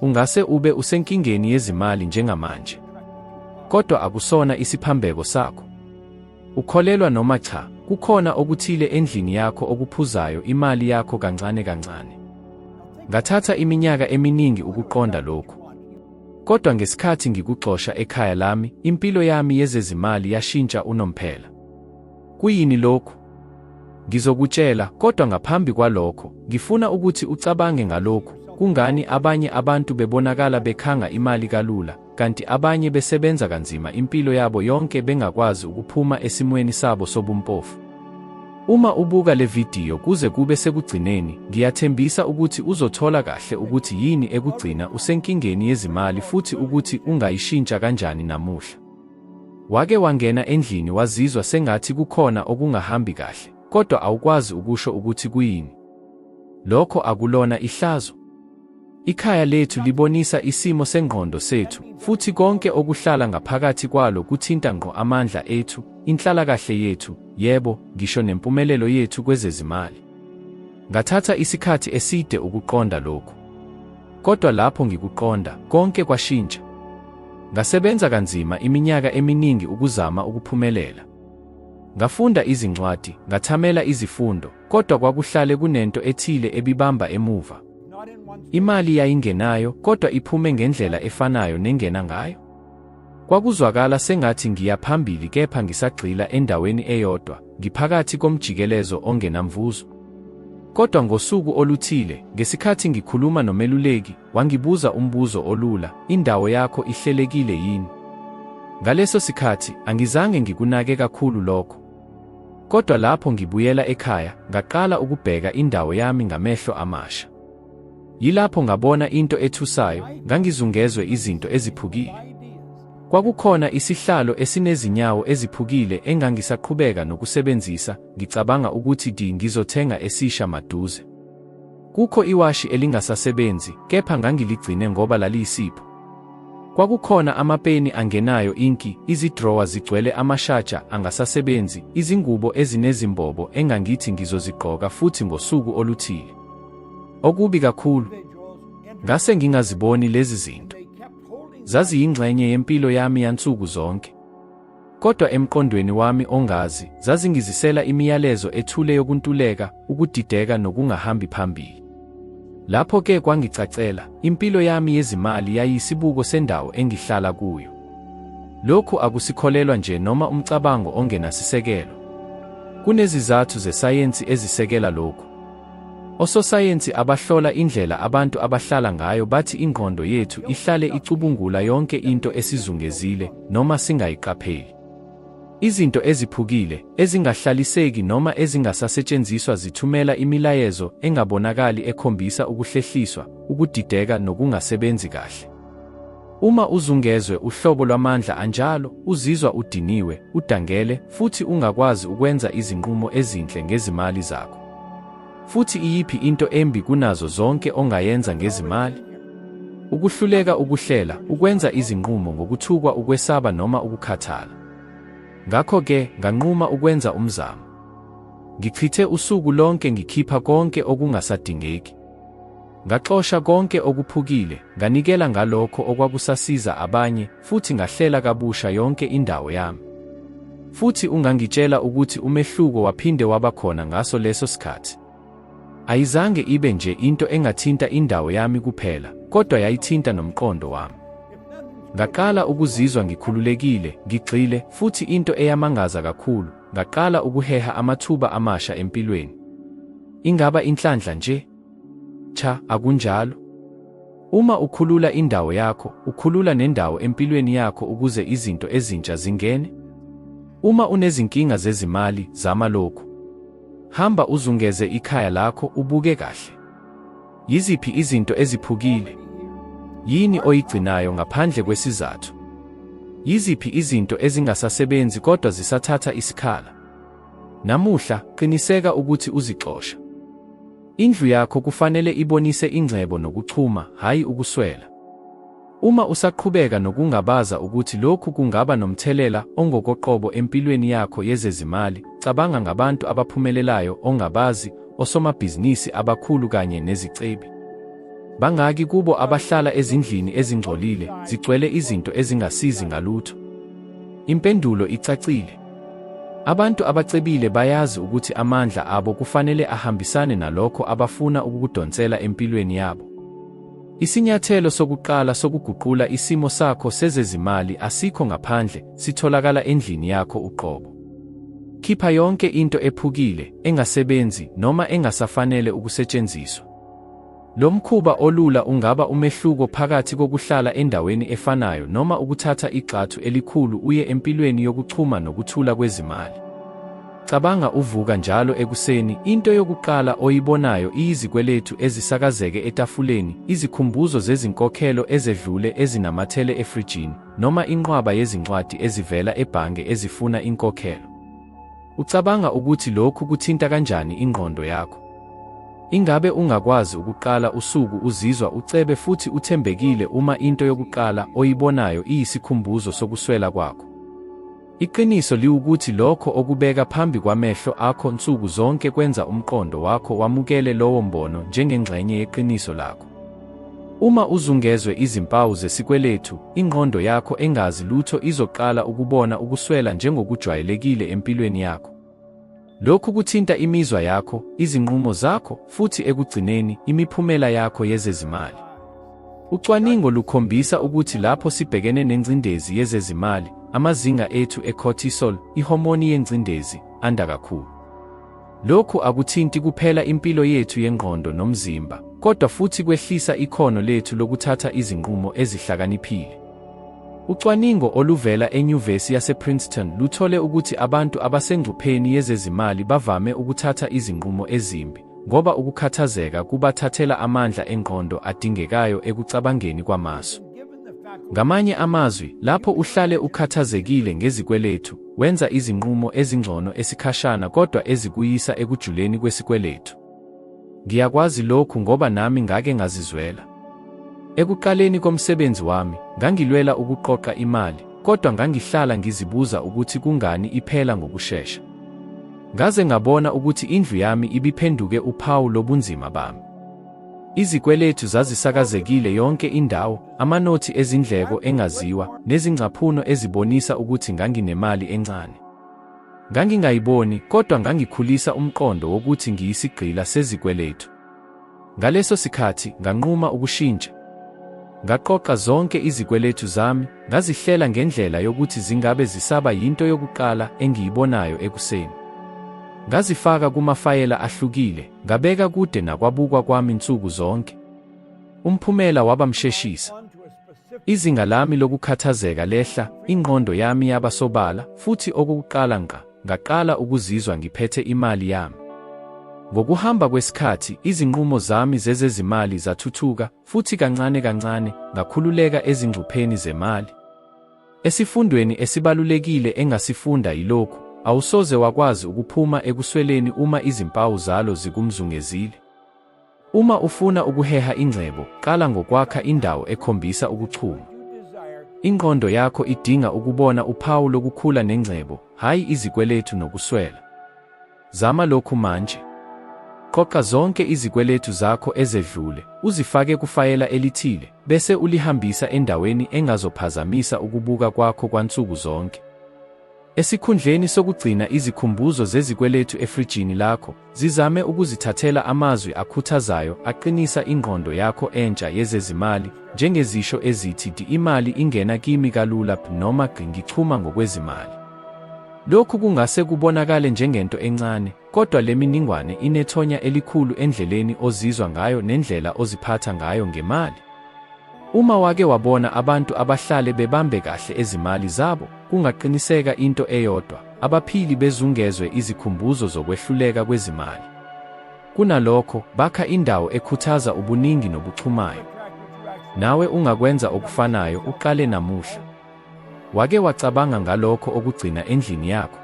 ungase ube usenkingeni yezimali njengamanje. Kodwa akusona isiphambeko sakho. Ukholelwa noma cha, kukhona okuthile endlini yakho okuphuzayo imali yakho kancane kancane. Ngathatha iminyaka eminingi ukuqonda lokhu. Kodwa ngesikhathi ngikuxosha ekhaya lami, impilo yami yezezimali yashintsha unomphela. Kuyini lokhu? Ngizokutshela, kodwa ngaphambi kwalokho, ngifuna ukuthi ucabange ngalokhu. Kungani abanye abantu bebonakala bekhanga imali kalula, kanti abanye besebenza kanzima impilo yabo yonke bengakwazi ukuphuma esimweni sabo sobumpofu? Uma ubuka le video kuze kube sekugcineni, ngiyathembisa ukuthi uzothola kahle ukuthi yini ekugcina usenkingeni yezimali futhi ukuthi ungayishintsha kanjani namuhla. Wake wangena endlini wazizwa sengathi kukhona okungahambi kahle, kodwa awukwazi ukusho ukuthi kuyini. Lokho akulona ihlazo. Ikhaya lethu libonisa isimo sengqondo sethu, futhi konke okuhlala ngaphakathi kwalo kuthinta ngqo amandla ethu, inhlalakahle yethu, yebo, ngisho nempumelelo yethu kwezezimali. Ngathatha isikhathi eside ukuqonda lokhu. Kodwa lapho ngikuqonda, konke kwashintsha. Ngasebenza kanzima iminyaka eminingi ukuzama ukuphumelela. Ngafunda izincwadi, ngathamela izifundo, kodwa kwakuhlale kunento ethile ebibamba emuva. Imali yayingenayo, kodwa iphume ngendlela efanayo nengena ngayo. Kwakuzwakala sengathi ngiya phambili kepha ngisagxila endaweni eyodwa, ngiphakathi komjikelezo ongenamvuzo. Kodwa ngosuku oluthile, ngesikhathi ngikhuluma nomeluleki, wangibuza umbuzo olula, indawo yakho ihlelekile yini? Ngaleso sikhathi, angizange ngikunake kakhulu lokho. Kodwa lapho ngibuyela ekhaya, ngaqala ukubheka indawo yami ngamehlo amasha. Yilapho ngabona into ethusayo, ngangizungezwe izinto eziphukile. Kwakukhona isihlalo esinezinyawo eziphukile engangisaqhubeka nokusebenzisa, ngicabanga ukuthi ngizothenga esisha maduze. Kukho iwashi elingasasebenzi, kepha ngangiligcine ngoba laliyisipho. Kwakukhona amapeni angenayo inki, izidrowa zigcwele amashaja angasasebenzi, izingubo ezinezimbobo engangithi ngizozigqoka futhi ngosuku oluthile. Okubi kakhulu, ngase ngingaziboni lezi zinto. Zaziyingxenye yempilo yami yansuku zonke. Kodwa emqondweni wami ongazi, zazingizisela imiyalezo ethule yokuntuleka, ukudideka nokungahambi phambili. Lapho-ke kwangicacela, impilo yami yezimali yayiyisibuko sendawo engihlala kuyo. Lokhu akusikholelwa nje noma umcabango ongenasisekelo. Kunezizathu zesayensi ezisekela lokhu. Ososayensi abahlola indlela abantu abahlala ngayo bathi ingqondo yethu ihlale icubungula yonke into esizungezile noma singayiqapheli. Izinto eziphukile, ezingahlaliseki noma ezingasasetshenziswa zithumela imilayezo engabonakali ekhombisa ukuhlehliswa, ukudideka nokungasebenzi kahle. Uma uzungezwe uhlobo lwamandla anjalo, uzizwa udiniwe, udangele, futhi ungakwazi ukwenza izinqumo ezinhle ngezimali zakho. Futhi iyiphi into embi kunazo zonke ongayenza ngezimali? Ukuhluleka ukuhlela, ukwenza izinqumo ngokuthukwa, ukwesaba noma ukukhathala. Ngakho-ke, nganquma ukwenza umzamo. Ngichithe usuku lonke ngikhipha konke okungasadingeki. Ngaxosha konke okuphukile, nganikela ngalokho okwakusasiza abanye, futhi ngahlela kabusha yonke indawo yami. Futhi ungangitshela ukuthi umehluko waphinde wabakhona ngaso leso sikhathi. Ayizange ibe nje into engathinta indawo yami kuphela, kodwa yayithinta nomqondo wami. Ngaqala ukuzizwa ngikhululekile, ngigxile, futhi into eyamangaza kakhulu, ngaqala ukuheha amathuba amasha empilweni. Ingaba inhlanhla nje? Cha, akunjalo. Uma ukhulula indawo yakho, ukhulula nendawo empilweni yakho ukuze izinto ezintsha zingene. Uma unezinkinga zezimali, zama lokhu. Hamba uzungeze ikhaya lakho ubuke kahle. Yiziphi izinto eziphukile? Yini oyigcinayo ngaphandle kwesizathu? Yiziphi izinto ezingasasebenzi kodwa zisathatha isikhala? Namuhla, qiniseka ukuthi uzixosha. Indlu yakho kufanele ibonise ingcebo nokuchuma, hayi ukuswela. Uma usaqhubeka nokungabaza ukuthi lokhu kungaba nomthelela ongokoqobo empilweni yakho yezezimali, cabanga ngabantu abaphumelelayo ongabazi, osomabhizinisi abakhulu kanye nezicebi. Bangaki kubo abahlala ezindlini ezingcolile, zigcwele izinto ezingasizi ngalutho? Impendulo icacile. Abantu abacebile bayazi ukuthi amandla abo kufanele ahambisane nalokho abafuna ukukudonsela empilweni yabo. Isinyathelo sokuqala sokuguqula isimo sakho sezezimali asikho ngaphandle, sitholakala endlini yakho uqobo. Khipha yonke into ephukile, engasebenzi noma engasafanele ukusetshenziswa. Lo mkhuba olula ungaba umehluko phakathi kokuhlala endaweni efanayo noma ukuthatha igxathu elikhulu uye empilweni yokuchuma nokuthula kwezimali. Cabanga uvuka njalo ekuseni, into yokuqala oyibonayo iyizikweletu ezisakazeke etafuleni, izikhumbuzo zezinkokhelo ezedlule ezinamathele efrijini, noma inqwaba yezincwadi ezivela ebhange ezifuna inkokhelo. Ucabanga ukuthi lokhu kuthinta kanjani ingqondo yakho? Ingabe ungakwazi ukuqala usuku uzizwa ucebe futhi uthembekile uma into yokuqala oyibonayo iyisikhumbuzo sokuswela kwakho? Iqiniso liwukuthi lokho okubeka phambi kwamehlo akho nsuku zonke kwenza umqondo wakho wamukele lowo mbono njengengxenye yeqiniso lakho. Uma uzungezwe izimpawu zesikweletu, ingqondo yakho engazi lutho izoqala ukubona ukuswela njengokujwayelekile empilweni yakho. Lokhu kuthinta imizwa yakho, izinqumo zakho, futhi ekugcineni, imiphumela yakho yezezimali. Ucwaningo lukhombisa ukuthi lapho sibhekene nengcindezi yezezimali, amazinga ethu e-cortisol, ihomoni yengcindezi, anda kakhulu. Lokhu akuthinti kuphela impilo yethu yengqondo nomzimba, kodwa futhi kwehlisa ikhono lethu lokuthatha izinqumo ezihlakaniphile. Ucwaningo oluvela eNyuvesi yasePrinceton luthole ukuthi abantu abasengcupheni yezezimali bavame ukuthatha izinqumo ezimbi, ngoba ukukhathazeka kubathathela amandla engqondo adingekayo ekucabangeni kwamasu. Ngamanye amazwi, lapho uhlale ukhathazekile ngezikweletu, wenza izinqumo ezingcono esikhashana kodwa ezikuyisa ekujuleni kwesikweletu. Ngiyakwazi lokhu ngoba nami ngake ngazizwela. Ekuqaleni komsebenzi wami, ngangilwela ukuqoqa imali, kodwa ngangihlala ngizibuza ukuthi kungani iphela ngokushesha. Ngaze ngabona ukuthi indlu yami ibiphenduke uphawu lobunzima bami. Izikweletu zazisakazekile yonke indawo, amanothi ezindleko engaziwa, nezingcaphuno ezibonisa ukuthi nganginemali encane. Ngangingayiboni, kodwa ngangikhulisa umqondo wokuthi ngiyisigqila sezikweletu. Ngaleso sikhathi, nganquma ukushintsha. Ngaqoqa zonke izikweletu zami, ngazihlela ngendlela yokuthi zingabe zisaba yinto yokuqala engiyibonayo ekuseni. Ngazifaka kumafayela ahlukile, ngabeka kude nakwabukwa kwami nsuku zonke. Umphumela wabamsheshisa. Izinga lami lokukhathazeka lehla, ingqondo yami yaba sobala, futhi okokuqala ngaqala ukuzizwa ngiphethe imali yami. Ngokuhamba kwesikhathi, izinqumo zami zezezimali zathuthuka, futhi kancane kancane, ngakhululeka ezingcupheni zemali. Esifundweni esibalulekile engasifunda yilokhu: awusoze wakwazi ukuphuma ekusweleni uma izimpawu zalo zikumzungezile. Uma ufuna ukuheha ingcebo, qala ngokwakha indawo ekhombisa ukuchuma. Ingqondo yakho idinga ukubona uphawu lokukhula nengcebo, hayi izikweletu nokuswela. Zama lokhu manje. Qoqa zonke izikweletu zakho ezedlule, uzifake kufayela elithile, bese ulihambisa endaweni engazophazamisa ukubuka kwakho kwansuku zonke. Esikhundleni sokugcina izikhumbuzo zezikweletu efrijini lakho, zizame ukuzithathela amazwi akhuthazayo aqinisa ingqondo yakho entsha yezezimali, njengezisho ezithi imali ingena kimi kalula noma ngichuma ngokwezimali. Lokhu kungase kubonakale njengento encane, kodwa le miningwane inethonya elikhulu endleleni ozizwa ngayo nendlela oziphatha ngayo ngemali. Uma wake wabona abantu abahlale bebambe kahle ezimali zabo, kungaqiniseka into eyodwa: abaphili bezungezwe izikhumbuzo zokwehluleka kwezimali. Kunalokho, bakha indawo ekhuthaza ubuningi nobuchumayo. Nawe ungakwenza okufanayo, uqale namuhla. Wake wacabanga ngalokho okugcina endlini yakho?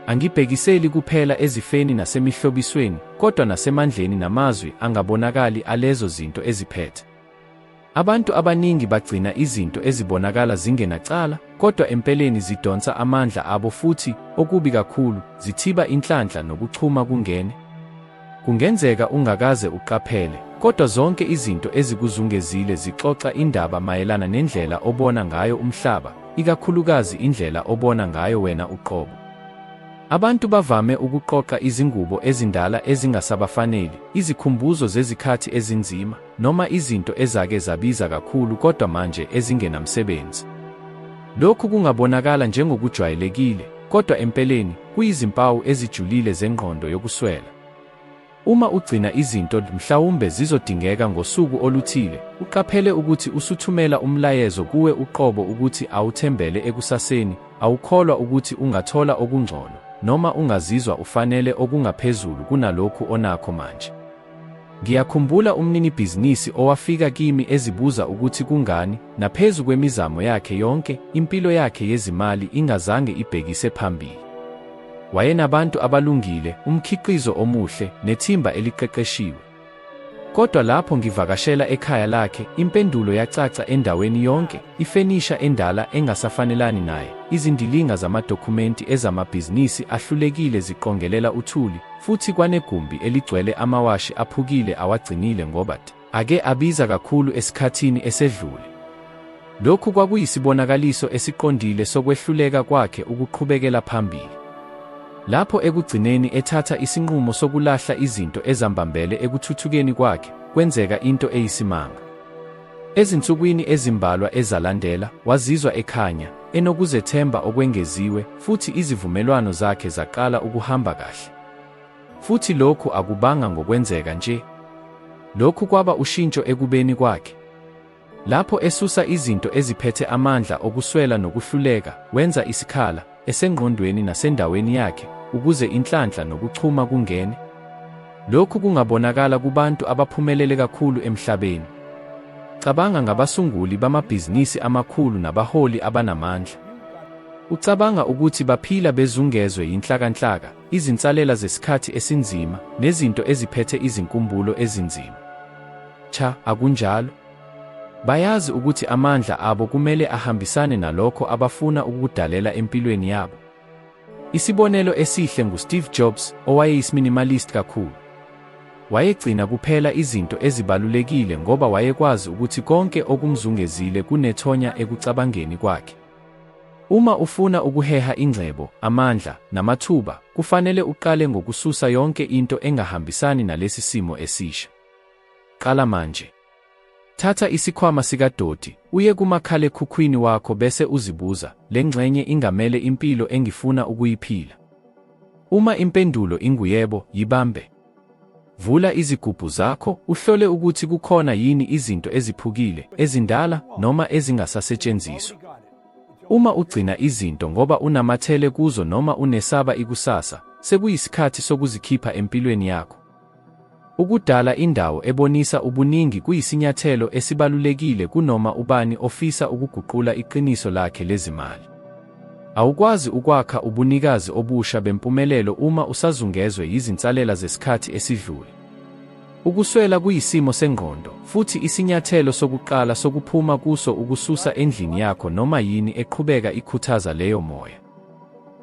Angibhekiseli kuphela ezifeni nasemihlobisweni, kodwa nasemandleni namazwi angabonakali alezo zinto eziphethe. Abantu abaningi bagcina izinto ezibonakala zingenacala, kodwa empeleni zidonsa amandla abo futhi, okubi kakhulu, zithiba inhlanhla nokuchuma kungene. Kungenzeka ungakaze uqaphele, kodwa zonke izinto ezikuzungezile zixoxa indaba mayelana nendlela obona ngayo umhlaba, ikakhulukazi indlela obona ngayo wena uqobo. Abantu bavame ukuqoqa izingubo ezindala ezingasabafaneli, izikhumbuzo zezikhathi ezinzima, noma izinto ezake zabiza kakhulu kodwa manje ezingenamsebenzi. Lokhu kungabonakala njengokujwayelekile, kodwa empeleni kuyizimpawu ezijulile zengqondo yokuswela. Uma ugcina izinto mhlawumbe zizodingeka ngosuku oluthile, uqaphele ukuthi usuthumela umlayezo kuwe uqobo ukuthi awuthembele ekusaseni, awukholwa ukuthi ungathola okungcono, noma ungazizwa ufanele okungaphezulu kunalokhu onakho manje. Ngiyakhumbula umninibhizinisi owafika kimi ezibuza ukuthi kungani, naphezu kwemizamo yakhe yonke, impilo yakhe yezimali ingazange ibhekise phambili. Wayenabantu abalungile, umkhiqizo omuhle, nethimba eliqeqeshiwe. Kodwa lapho ngivakashela ekhaya lakhe, impendulo yacaca endaweni yonke, ifenisha endala engasafanelani naye, izindilinga zamadokhumenti ezamabhizinisi ahlulekile ziqongelela uthuli, futhi kwanegumbi eligcwele amawashi aphukile awagcinile ngoba ake abiza kakhulu esikhathini esedlule. Lokhu kwakuyisibonakaliso esiqondile sokwehluleka kwakhe ukuqhubekela phambili. Lapho ekugcineni ethatha isinqumo sokulahla izinto ezambambele ekuthuthukeni kwakhe, kwenzeka into eyisimanga. Ezinsukwini ezimbalwa ezalandela, wazizwa ekhanya, enokuzethemba okwengeziwe, futhi izivumelwano zakhe zaqala ukuhamba kahle. Futhi lokhu akubanga ngokwenzeka nje. Lokhu kwaba ushintsho ekubeni kwakhe. Lapho esusa izinto eziphethe amandla okuswela nokuhluleka, wenza isikhala esengqondweni nasendaweni yakhe, ukuze inhlanhla nokuchuma kungene. Lokhu kungabonakala kubantu abaphumelele kakhulu emhlabeni. Cabanga ngabasunguli bamabhizinisi amakhulu nabaholi abanamandla. Ucabanga ukuthi baphila bezungezwe yinhlakanhlaka, izinsalela zesikhathi esinzima, nezinto eziphethe izinkumbulo ezinzima. Cha, akunjalo. Bayazi ukuthi amandla abo kumele ahambisane nalokho abafuna ukudalela empilweni yabo. Isibonelo esihle nguSteve Jobs, owayeyisminimalist kakhulu. Wayegcina kuphela izinto ezibalulekile ngoba wayekwazi ukuthi konke okumzungezile kunethonya ekucabangeni kwakhe. Uma ufuna ukuheha ingcebo, amandla, namathuba, kufanele uqale ngokususa yonke into engahambisani nalesi simo esisha. Qala manje. Thatha isikhwama sikaDoti, uye kumakhalekhukhwini wakho bese uzibuza, le ngxenye ingamele impilo engifuna ukuyiphila? Uma impendulo inguyebo, yibambe. Vula izigubhu zakho, uhlole ukuthi kukhona yini izinto eziphukile, ezindala, noma ezingasasetshenziswa. Uma ugcina izinto ngoba unamathele kuzo noma unesaba ikusasa, sekuyisikhathi sokuzikhipha empilweni yakho. Ukudala indawo ebonisa ubuningi kuyisinyathelo esibalulekile kunoma ubani ofisa ukuguqula iqiniso lakhe lezimali. Awukwazi ukwakha ubunikazi obusha bempumelelo uma usazungezwe yizinsalela zesikhathi esidlule. Ukuswela kuyisimo sengqondo, futhi isinyathelo sokuqala sokuphuma kuso ukususa endlini yakho noma yini eqhubeka ikhuthaza leyo moya.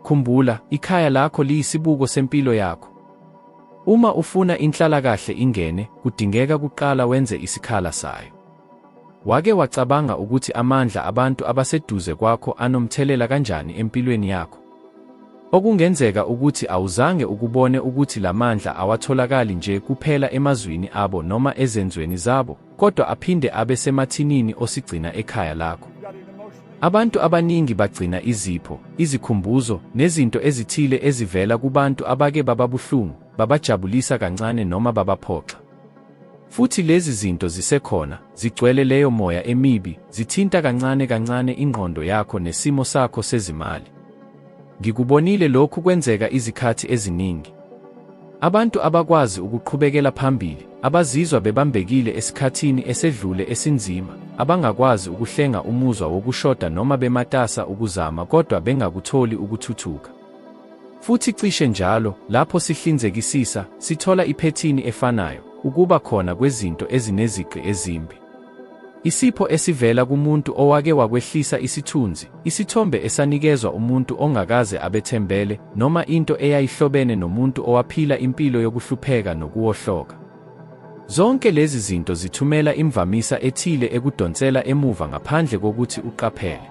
Khumbula, ikhaya lakho liyisibuko sempilo yakho. Uma ufuna inhlalakahle ingene, kudingeka kuqala wenze isikhala sayo. Wake wacabanga ukuthi amandla abantu abaseduze kwakho anomthelela kanjani empilweni yakho? Okungenzeka ukuthi awuzange ukubone ukuthi lamandla awatholakali nje kuphela emazwini abo noma ezenzweni zabo, kodwa aphinde abe semathinini osigcina ekhaya lakho. Abantu abaningi bagcina izipho, izikhumbuzo, nezinto ezithile ezivela kubantu abake bababuhlungu, babajabulisa kancane noma babaphoxa. Futhi lezi zinto zisekhona, zigcwele leyo moya emibi, zithinta kancane kancane ingqondo yakho nesimo sakho sezimali. Ngikubonile lokhu kwenzeka izikhathi eziningi. Abantu abakwazi ukuqhubekela phambili, abazizwa bebambekile esikhathini esedlule esinzima, abangakwazi ukuhlenga umuzwa wokushoda noma bematasa ukuzama kodwa bengakutholi ukuthuthuka. Futhi cishe njalo, lapho sihlinzekisisa, sithola iphethini efanayo, ukuba khona kwezinto ezineziqi ezimbi. Isipho esivela kumuntu owake wakwehlisa isithunzi, isithombe esanikezwa umuntu ongakaze abethembele, noma into eyayihlobene nomuntu owaphila impilo yokuhlupheka nokuwohloka. Zonke lezi zinto zithumela imvamisa ethile ekudonsela emuva ngaphandle kokuthi uqaphele.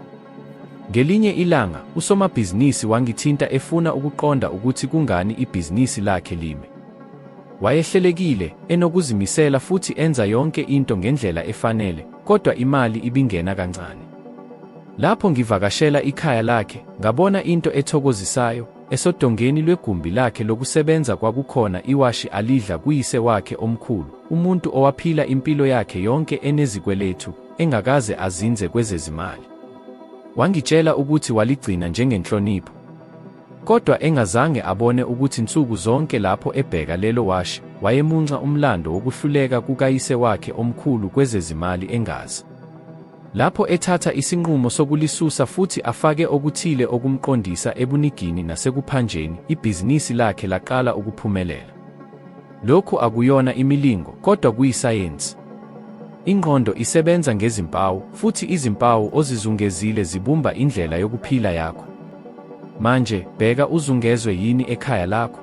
Ngelinye ilanga, usomabhizinisi wangithinta efuna ukuqonda ukuthi kungani ibhizinisi lakhe lime. Wayehlelekile, enokuzimisela futhi enza yonke into ngendlela efanele, kodwa imali ibingena kancane. Lapho ngivakashela ikhaya lakhe, ngabona into ethokozisayo. Esodongeni lwegumbi lakhe lokusebenza kwakukhona iwashi alidla kuyise wakhe omkhulu, umuntu owaphila impilo yakhe yonke enezikweletu, engakaze azinze kwezezimali. Wangitshela ukuthi waligcina njengenhlonipho. Kodwa engazange abone ukuthi nsuku zonke lapho ebheka lelo washi, wayemunca umlando wokuhluleka kukayise wakhe omkhulu kwezezimali engazi. Lapho ethatha isinqumo sokulisusa futhi afake okuthile okumqondisa ebunigini nasekuphanjeni, ibhizinisi lakhe laqala ukuphumelela. Lokhu akuyona imilingo, kodwa kuyisayensi. Ingqondo isebenza ngezimpawu, futhi izimpawu ozizungezile zibumba indlela yokuphila yakho. Manje, bheka uzungezwe yini ekhaya lakho?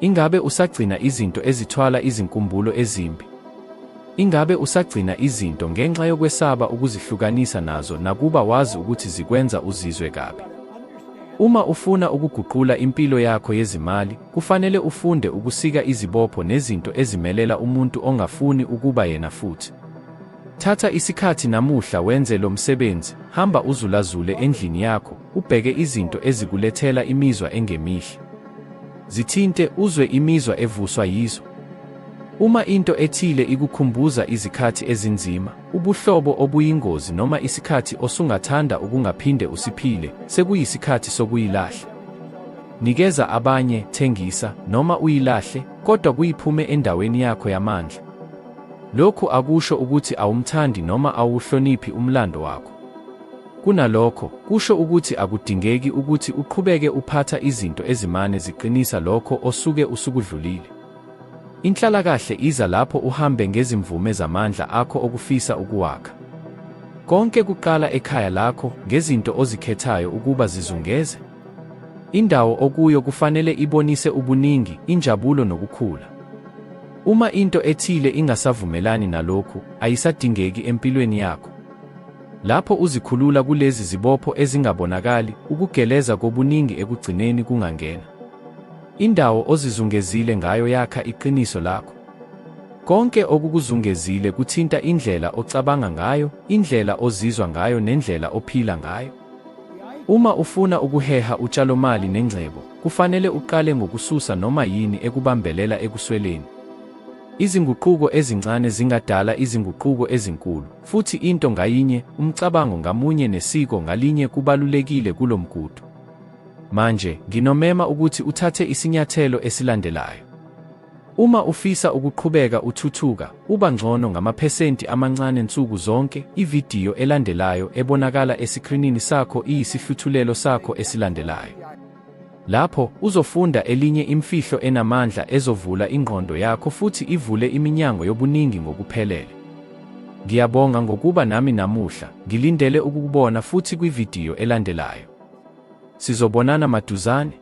Ingabe usagcina izinto ezithwala izinkumbulo ezimbi? Ingabe usagcina izinto ngenxa yokwesaba ukuzihlukanisa nazo nakuba wazi ukuthi zikwenza uzizwe kabi? Uma ufuna ukuguqula impilo yakho yezimali, kufanele ufunde ukusika izibopho nezinto ezimelela umuntu ongafuni ukuba yena futhi. Thatha isikhathi namuhla wenze lo msebenzi, hamba uzulazule endlini yakho, ubheke izinto ezikulethela imizwa engemihle. Zithinte uzwe imizwa evuswa yizo. Uma into ethile ikukhumbuza izikhathi ezinzima, ubuhlobo obuyingozi noma isikhathi osungathanda ukungaphinde usiphile, sekuyisikhathi sokuyilahla. Nikeza abanye, thengisa, noma uyilahle, kodwa kuyiphume endaweni yakho yamandla. Lokhu akusho ukuthi awumthandi noma awuhloniphi umlando wakho. Kunalokho, kusho ukuthi akudingeki ukuthi uqhubeke uphatha izinto ezimane ziqinisa lokho osuke usukudlulile. Inhlalakahle iza lapho uhambe ngezimvume zamandla akho okufisa ukuwakha. Konke kuqala ekhaya lakho, ngezinto ozikhethayo ukuba zizungeze. Indawo okuyo kufanele ibonise ubuningi, injabulo nokukhula. Uma into ethile ingasavumelani nalokhu, ayisadingeki empilweni yakho. Lapho uzikhulula kulezi zibopho ezingabonakali, ukugeleza kobuningi ekugcineni kungangena. Indawo ozizungezile ngayo yakha iqiniso lakho. Konke okukuzungezile kuthinta indlela ocabanga ngayo, indlela ozizwa ngayo nendlela ophila ngayo. Uma ufuna ukuheha utshalomali nengcebo, kufanele uqale ngokususa noma yini ekubambelela ekusweleni. Izinguquko ezincane zingadala izinguquko ezinkulu, futhi into ngayinye, umcabango ngamunye nesiko ngalinye kubalulekile kulomgudu. Manje, nginomema ukuthi uthathe isinyathelo esilandelayo. Uma ufisa ukuqhubeka uthuthuka, uba ngcono ngamaphesenti amancane nsuku zonke, ividiyo elandelayo ebonakala esikrinini sakho iyisihluthulelo sakho esilandelayo. Lapho, uzofunda elinye imfihlo enamandla ezovula ingqondo yakho futhi ivule iminyango yobuningi ngokuphelele. Ngiyabonga ngokuba nami namuhla, ngilindele ukukubona futhi kwividiyo elandelayo. Sizobonana maduzane.